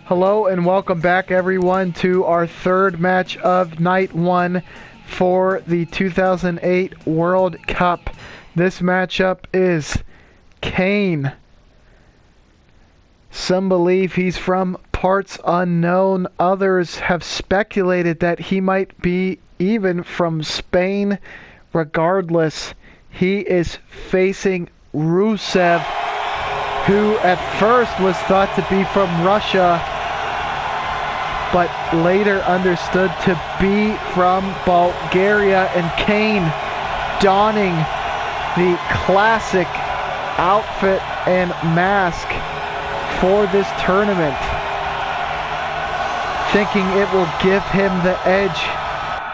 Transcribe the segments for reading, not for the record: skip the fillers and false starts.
Hello and welcome back everyone to our third match of night one for the 2008 World Cup. This matchup is Kane. Some believe he's from parts unknown. Others have speculated that he might be even from Spain. Regardless, he is facing Rusev, who at first was thought to be from Russia, but later understood to be from Bulgaria. And Kane donning the classic outfit and mask for this tournament, thinking it will give him the edge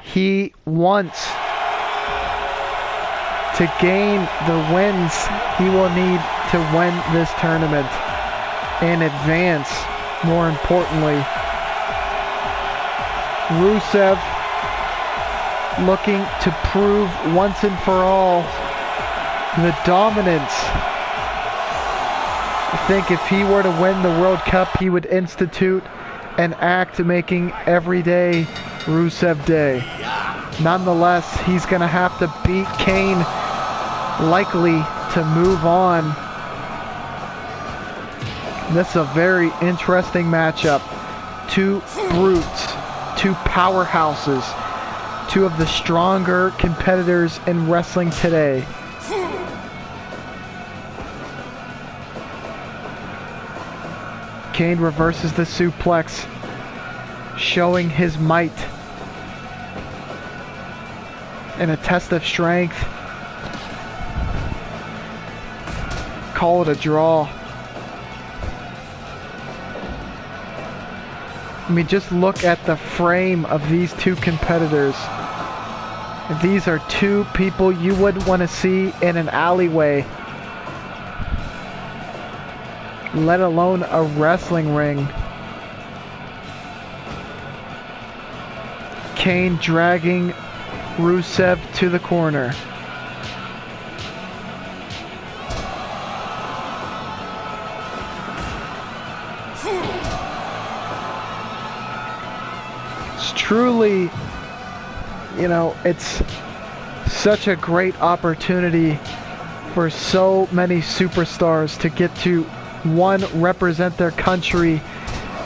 he wants to gain the wins he will need to win this tournament and advance, more importantly. Rusev looking to prove once and for all the dominance. I think if he were to win the World Cup, he would institute an act making every day Rusev Day. Nonetheless, he's going to have to beat Kane, likely to move on. This is a very interesting matchup. Two brutes, two powerhouses, two of the stronger competitors in wrestling today. Kane reverses the suplex, showing his might in a test of strength. Call it a draw. I mean, just look at the frame of these two competitors. These are two people you wouldn't want to see in an alleyway, let alone a wrestling ring. Kane dragging Rusev to the corner. It's truly, it's such a great opportunity for so many superstars to get to, one, represent their country,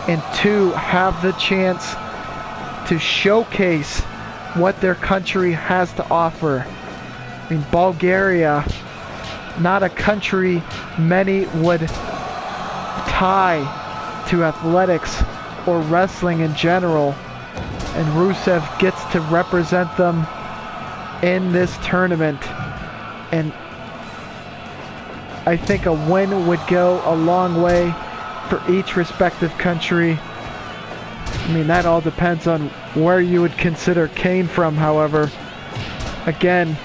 and two, have the chance to showcase what their country has to offer. I mean, Bulgaria, not a country many would tie to athletics or wrestling in general, and Rusev gets to represent them in this tournament. And I think a win would go a long way for each respective country. I mean, that all depends on where you would consider Kane from, however. Again,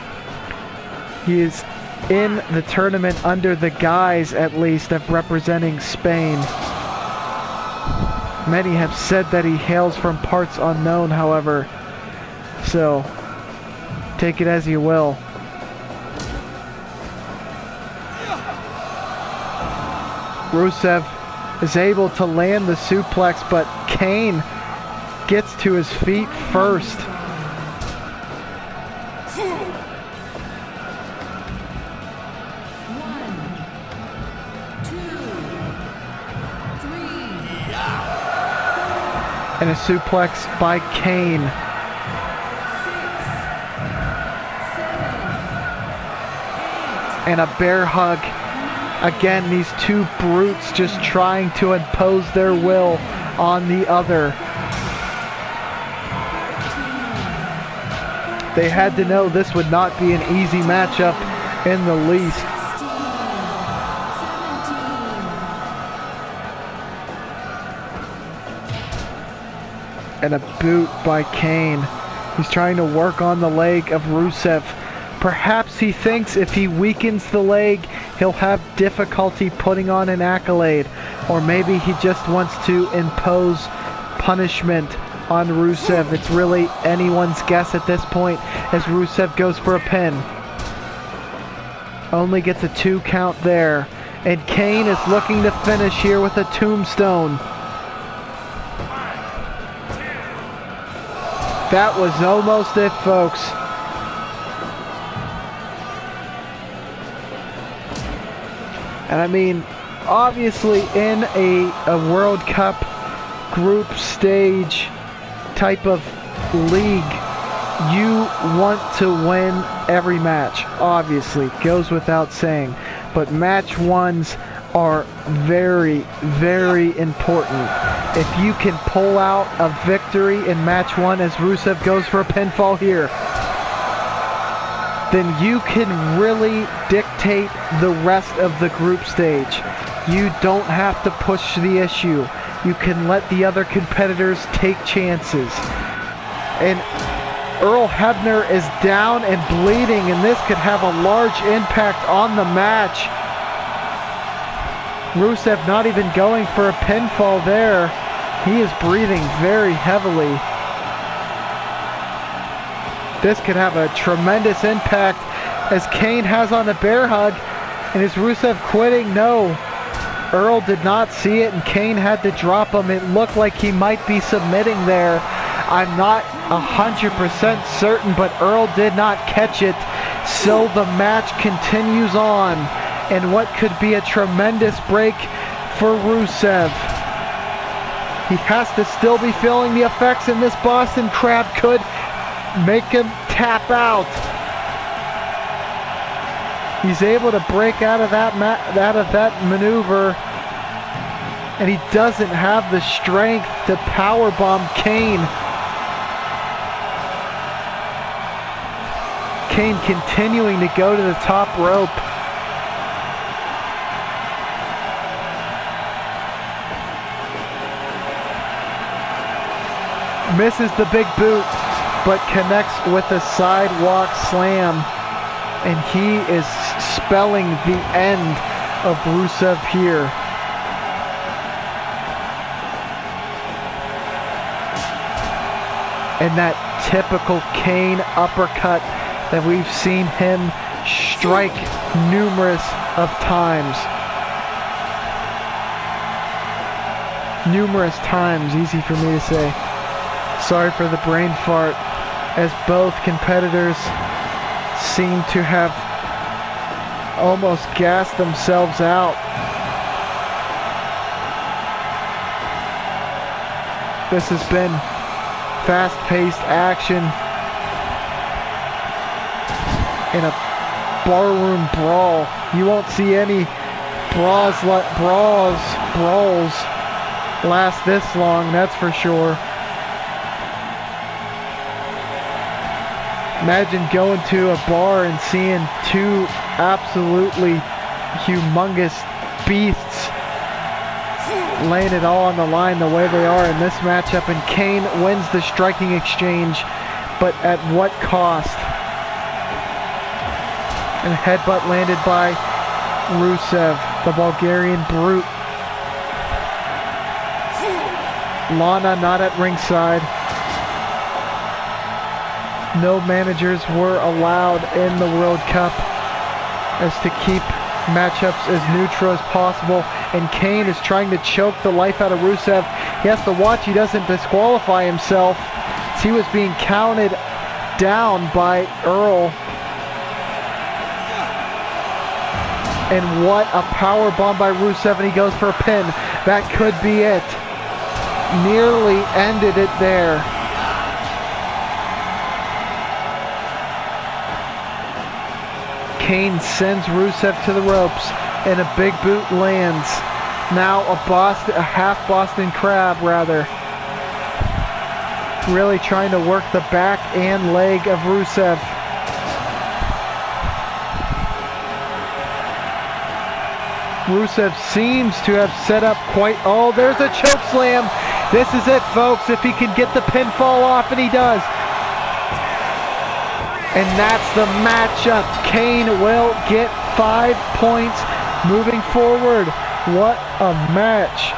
he is in the tournament under the guise, at least, of representing Spain. Many have said that he hails from parts unknown, however, so take it as you will. Rusev is able to land the suplex, but Kane gets to his feet first. And a suplex by Kane. And a bear hug. Again, these two brutes just trying to impose their will on the other. They had to know this would not be an easy matchup in the least. And a boot by Kane. He's trying to work on the leg of Rusev. Perhaps he thinks if he weakens the leg, he'll have difficulty putting on an accolade. Or maybe he just wants to impose punishment on Rusev. It's really anyone's guess at this point, as Rusev goes for a pin. Only gets a 2 count there. And Kane is looking to finish here with a tombstone. That was almost it, folks. And I mean, obviously in a World Cup group stage type of league, you want to win every match. Obviously, goes without saying. But match ones are very, very important. If you can pull out a victory in match one, as Rusev goes for a pinfall here, then you can really dictate the rest of the group stage. You don't have to push the issue. You can let the other competitors take chances. And Earl Hebner is down and bleeding, and this could have a large impact on the match. Rusev not even going for a pinfall there. He is breathing very heavily. This could have a tremendous impact as Kane has on a bear hug. And is Rusev quitting? No. Earl did not see it, and Kane had to drop him. It looked like he might be submitting there. I'm not 100% certain, but Earl did not catch it. So the match continues on. And what could be a tremendous break for Rusev. He has to still be feeling the effects, and this Boston Crab could make him tap out. He's able to break out of that maneuver, and he doesn't have the strength to powerbomb Kane. Kane continuing to go to the top rope. Misses the big boot, but connects with a sidewalk slam. And he is spelling the end of Rusev here. And that typical Kane uppercut that we've seen him strike numerous of times. Numerous times, easy for me to say. Sorry for the brain fart, as both competitors seem to have almost gassed themselves out. This has been fast-paced action in a barroom brawl. You won't see any brawls last this long, that's for sure. Imagine going to a bar and seeing two absolutely humongous beasts laying it all on the line the way they are in this matchup, and Kane wins the striking exchange, but at what cost? And headbutt landed by Rusev, the Bulgarian brute. Lana not at ringside. No managers were allowed in the World Cup as to keep matchups as neutral as possible. And Kane is trying to choke the life out of Rusev. He has to watch he doesn't disqualify himself, as he was being counted down by Earl. And what a power bomb by Rusev, and he goes for a pin. That could be it. Nearly ended it there. Kane sends Rusev to the ropes, and a big boot lands. Now a half Boston Crab, rather. Really trying to work the back and leg of Rusev. Rusev seems to have set up quite... Oh, there's a choke slam. This is it, folks, if he can get the pinfall off, and he does. And that's the matchup. Kane will get 5 points moving forward. What a match.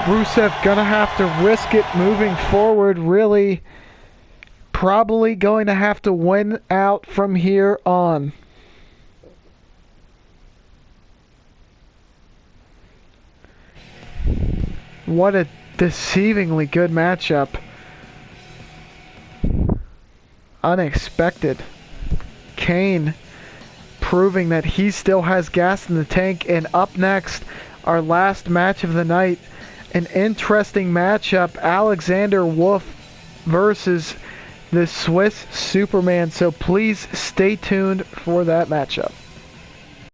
Rusev gonna have to risk it moving forward, really. Probably going to have to win out from here on. What a Deceivingly good matchup. Unexpected. Kane proving that he still has gas in the tank. And up next, our last match of the night. An interesting matchup. Alexander Wolf versus the Swiss Superman. So please stay tuned for that matchup.